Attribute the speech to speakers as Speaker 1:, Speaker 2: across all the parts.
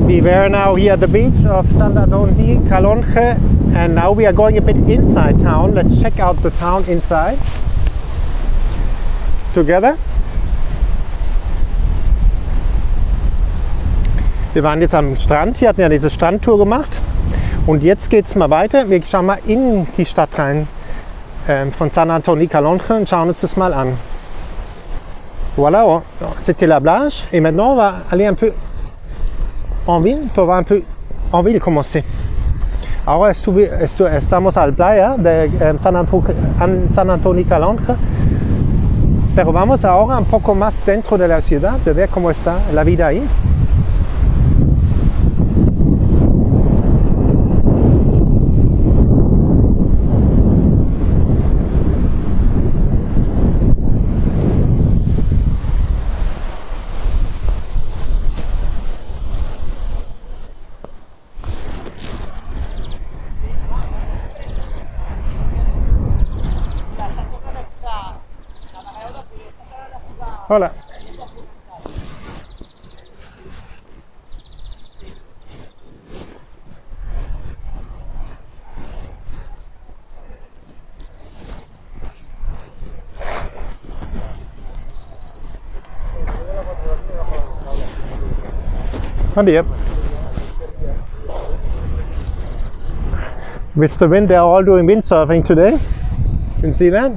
Speaker 1: We were now here at the beach of Sanantoni Calonge, and now we are going a bit inside town. Let's check out the town inside together. Wir waren jetzt am Strand, hier hatten ja diese Strandtour gemacht und jetzt geht es mal weiter. Wir schauen mal in die Stadt rein von Sanantoni Calonge und schauen uns das mal an. Voilà, c'était la plage et maintenant on va aller un peu en ville pour voir un peu en ville comment c'est. Ahora estamos al playa de Sanantoni Calonge, pero vamos ahora un poco más dentro de la ciudad, de ver cómo está la vida ahí. Hola. Bom dia. With the wind, they're all doing windsurfing today. You can see that.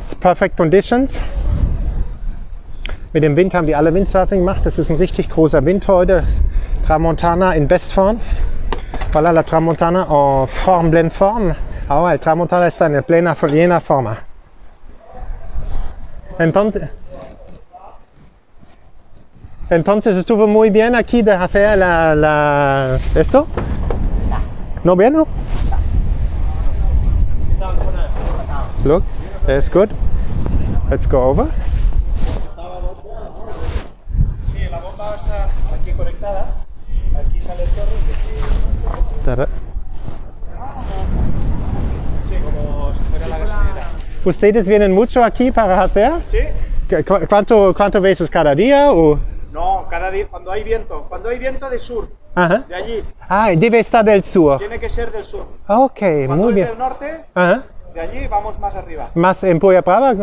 Speaker 1: It's perfect conditions. Mit dem Wind haben die alle Windsurfing gemacht. Das ist ein richtig großer Wind heute. Tramontana in Bestform. Voilà la Tramontana en forme, pleine forme. Ahora el Tramontana está en plena forma. Entonces estuvo muy bien aquí de hacer esto. No bien, no? Look, that's good. Let's go over.
Speaker 2: Sí, la bomba va a estar aquí conectada. Aquí sale el chorro y aquí. Sí, como si fuera la gasolinera.
Speaker 1: ¿Ustedes vienen mucho aquí para hacer?
Speaker 2: Sí.
Speaker 1: ¿Cuánto veces cada día? O?
Speaker 2: No, cada día, cuando hay viento de sur,
Speaker 1: Ajá.
Speaker 2: de allí.
Speaker 1: Ah, debe estar del sur.
Speaker 2: Tiene que ser del sur.
Speaker 1: Ok,
Speaker 2: Cuando
Speaker 1: muy
Speaker 2: es
Speaker 1: bien.
Speaker 2: del norte,
Speaker 1: Ajá.
Speaker 2: de allí vamos más arriba.
Speaker 1: ¿Más en Polla Brava?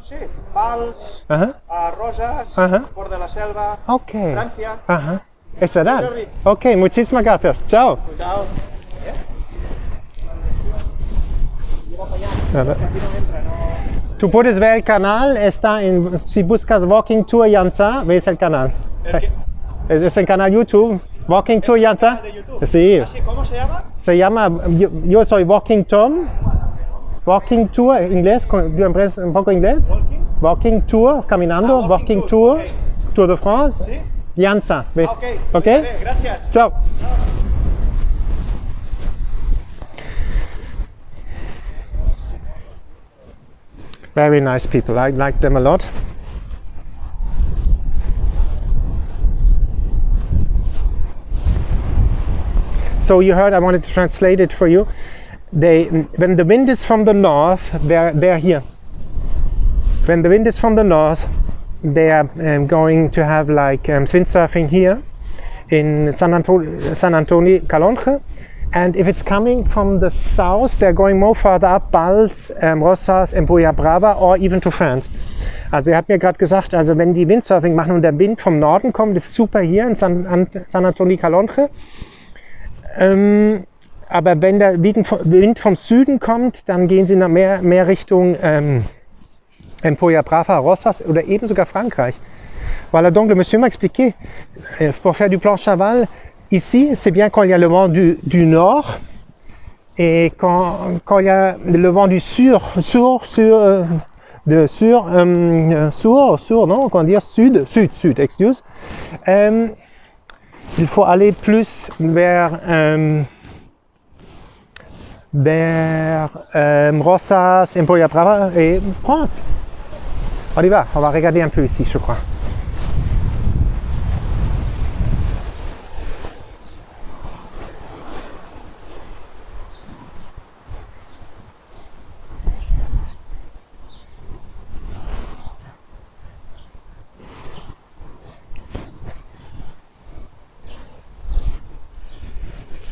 Speaker 2: Sí, Pals,
Speaker 1: Ajá.
Speaker 2: Rosas,
Speaker 1: Ajá.
Speaker 2: Port de la Selva,
Speaker 1: Ok.
Speaker 2: Francia.
Speaker 1: Ajá. Es verdad.
Speaker 2: Jordi.
Speaker 1: Ok, muchísimas gracias. Chao.
Speaker 2: Chao.
Speaker 1: A ver. Tú puedes ver el canal, está en, si buscas Walking Tour Yanza, ves el canal.
Speaker 2: ¿El qué?
Speaker 1: Es el canal YouTube, Walking Tour Yanza.
Speaker 2: ¿De YouTube?
Speaker 1: Sí,
Speaker 2: ¿Así cómo se llama?
Speaker 1: se llama, yo soy Walking Tom, Walking Tour, inglés, ¿tú aprendes un poco inglés?
Speaker 2: Walking.
Speaker 1: Walking Tour, caminando,
Speaker 2: Ah,
Speaker 1: Walking
Speaker 2: Walking
Speaker 1: Tour,
Speaker 2: Tour, ok.
Speaker 1: Tour de France,
Speaker 2: Sí.
Speaker 1: Yanza, ¿ves?
Speaker 2: Ok.
Speaker 1: ¿Ok?
Speaker 2: Bien, gracias.
Speaker 1: Chao. Very nice people, I like them a lot. So you heard, I wanted to translate it for you. When the wind is from the north, they're here. When the wind is from the north, they are going to have like windsurfing here in Sanantoni Calonge. And if it's coming from the south, they're going more further up, Pals, Rosas, Polla Brava, or even to France. Also er hat mir gerade gesagt, also wenn die Windsurfing machen und der Wind vom Norden kommt, ist super hier in Sanantoni Calonge. Aber wenn der Wind vom Süden kommt, dann gehen sie nach mehr Richtung Polla Brava, Rosas oder eben sogar Frankreich. Voilà, donc le monsieur m'a expliqué, pour faire du planche à voile, ici, c'est bien quand il y a le vent du nord et quand il y a le vent du sur, non, comment dire, sud, excuse. Il faut aller plus vers Rosas, Polla Brava et France. On y va, on va regarder un peu ici, je crois.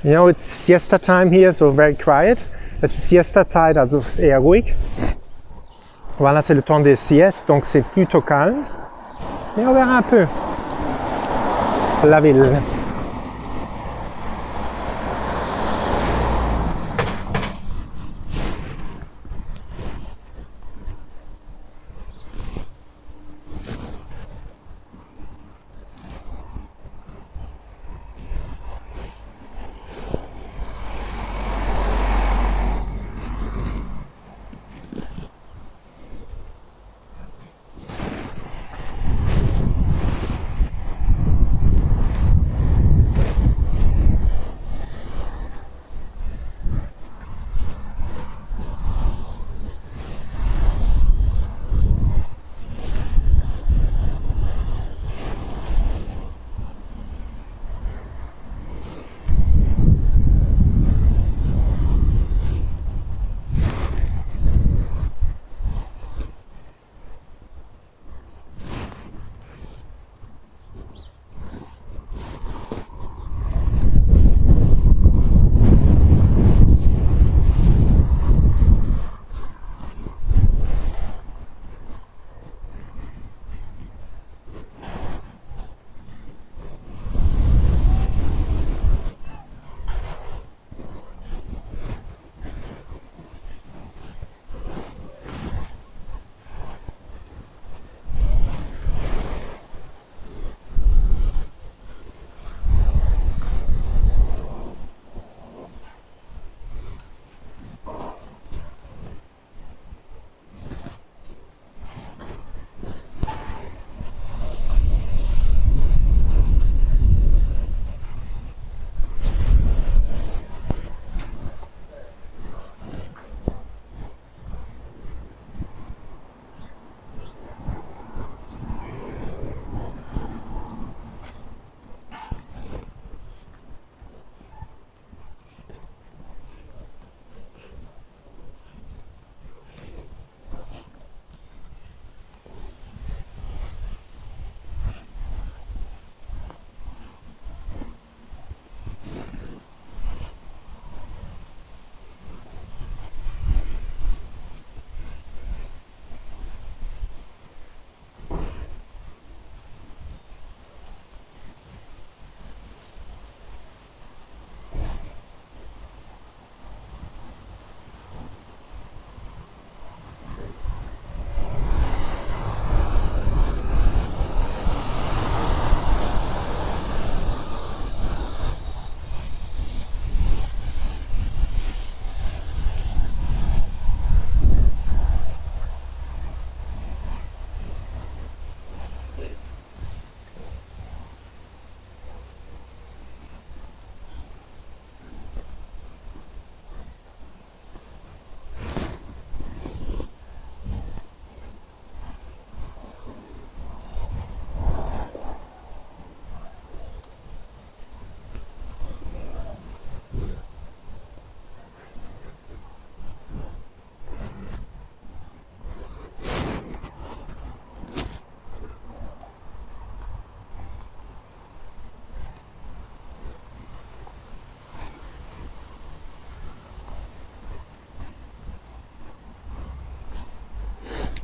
Speaker 1: You know, it's siesta time here, so very quiet. Es ist Siesta-Zeit, also es ist eher ruhig. Voilà, c'est le temps de sieste, donc c'est plutôt calme. Mais on verra un peu la ville.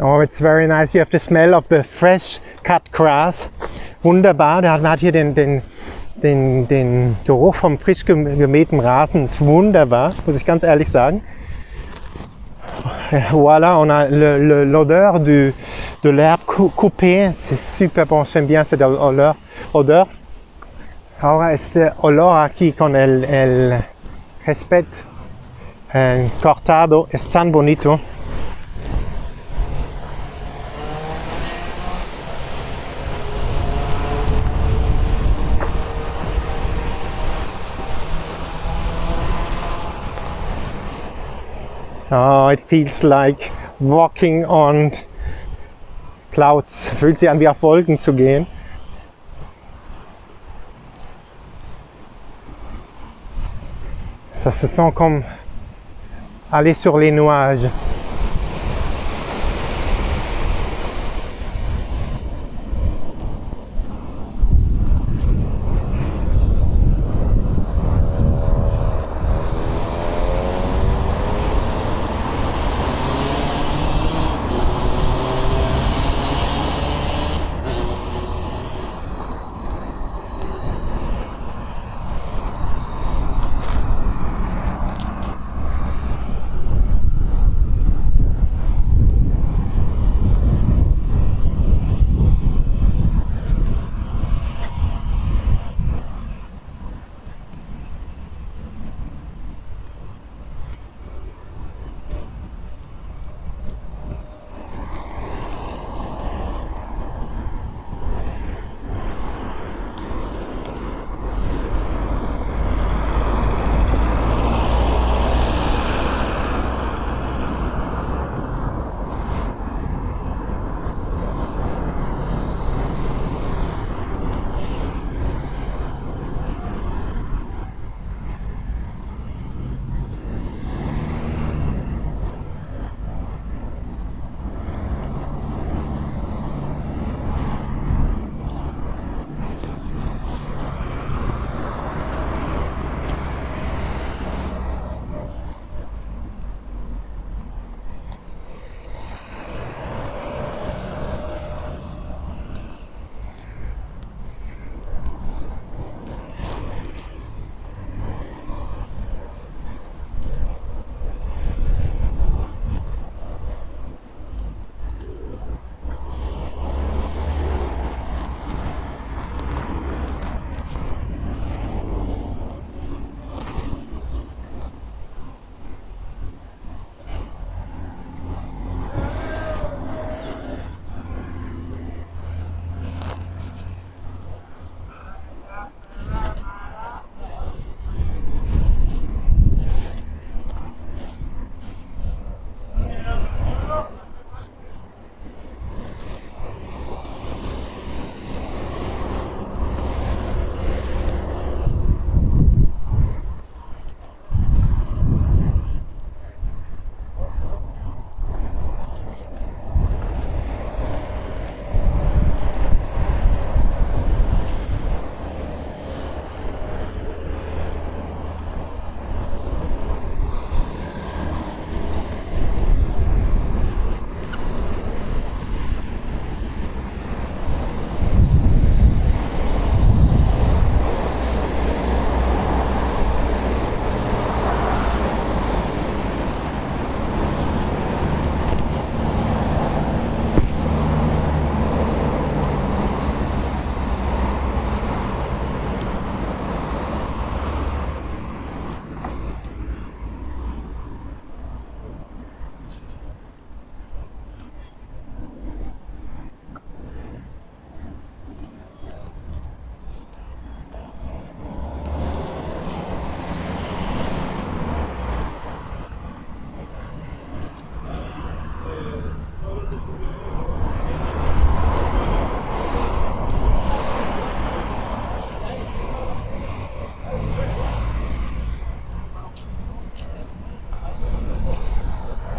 Speaker 1: Oh, it's very nice. You have the smell of the fresh cut grass. Wunderbar. Man hat hier den Geruch vom frisch gemähten Rasen. Das ist wunderbar, muss ich ganz ehrlich sagen. Voilà, on a l'odeur de l'herbe coupée. C'est super bon. J'aime bien cette odeur. Ahora este olor aquí con el césped cortado es tan bonito. Oh, it feels like walking on clouds. Fühlt sich an, wie auf Wolken zu gehen. Ça se sent comme aller sur les nuages.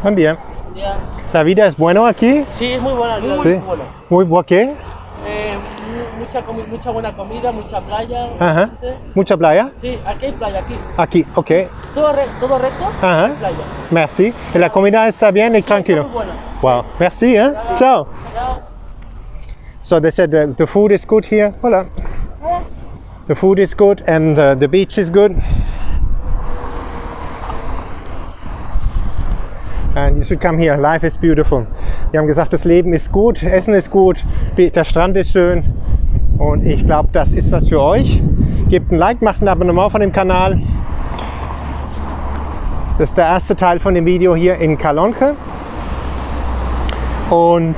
Speaker 1: Buen día.
Speaker 3: Ya.
Speaker 1: La vida es buena aquí.
Speaker 3: Sí, es muy buena, muy
Speaker 1: Sí.
Speaker 3: buena.
Speaker 1: Muy buena. ¿Qué?
Speaker 3: Mucha buena comida, mucha playa.
Speaker 1: Ajá. Mucha playa.
Speaker 3: Sí, aquí hay playa, aquí.
Speaker 1: Aquí, ok.
Speaker 3: Todo recto,
Speaker 1: Ajá.
Speaker 3: hay playa.
Speaker 1: Merci. Y la comida está bien y tranquilo.
Speaker 3: Muy buena.
Speaker 1: Wow. Merci. Hein? Ciao.
Speaker 3: Chao.
Speaker 1: So they said the food is good here. Hola. The food is good and the beach is good. And you should come here. Life is beautiful. Die haben gesagt, das Leben ist gut, Essen ist gut, der Strand ist schön. Und ich glaube, das ist was für euch. Gebt ein Like, macht ein Abonnement von dem Kanal. Das ist der erste Teil von dem Video hier in Calonge. Und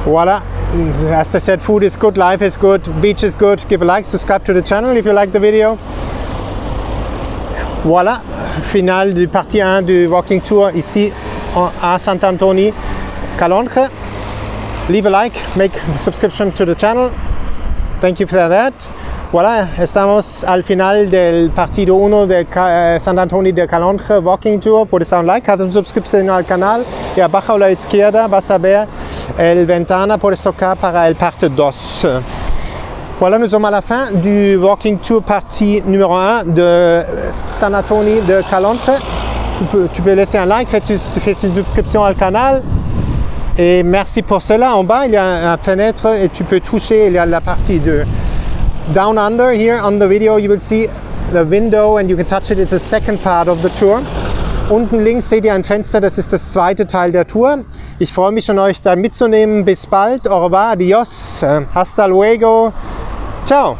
Speaker 1: voilà. As I said, food is good, life is good, beach is good. Give a like, subscribe to the channel if you like the video. Voilà, finale de partie 1 du walking tour ici à Sant'Antoni, Calonge. Leave a like, make subscription to the channel. Thank you for that. Voilà, estamos al final del partido 1 de Sant'Antoni de Calonge walking tour. Puedes dar un like, haz una suscripción al canal y abajo a la izquierda vas a ver el ventana, puedes tocar para el parte 2. Voilà, nous sommes à la fin du walking tour partie numéro 1 de Sant'Antoni de Calonge. Tu peux laisser un like, tu fais une subscription au canal. Et merci pour cela. En bas, il y a une fenêtre et tu peux toucher. Il y a la partie 2. Down under here on the video, you will see the window and you can touch it. It's the second part of the tour. Unten links seht ihr ein Fenster, das ist das zweite Teil der Tour. Ich freue mich schon, euch da mitzunehmen. Bis bald. Au revoir, adios, hasta luego. Ciao.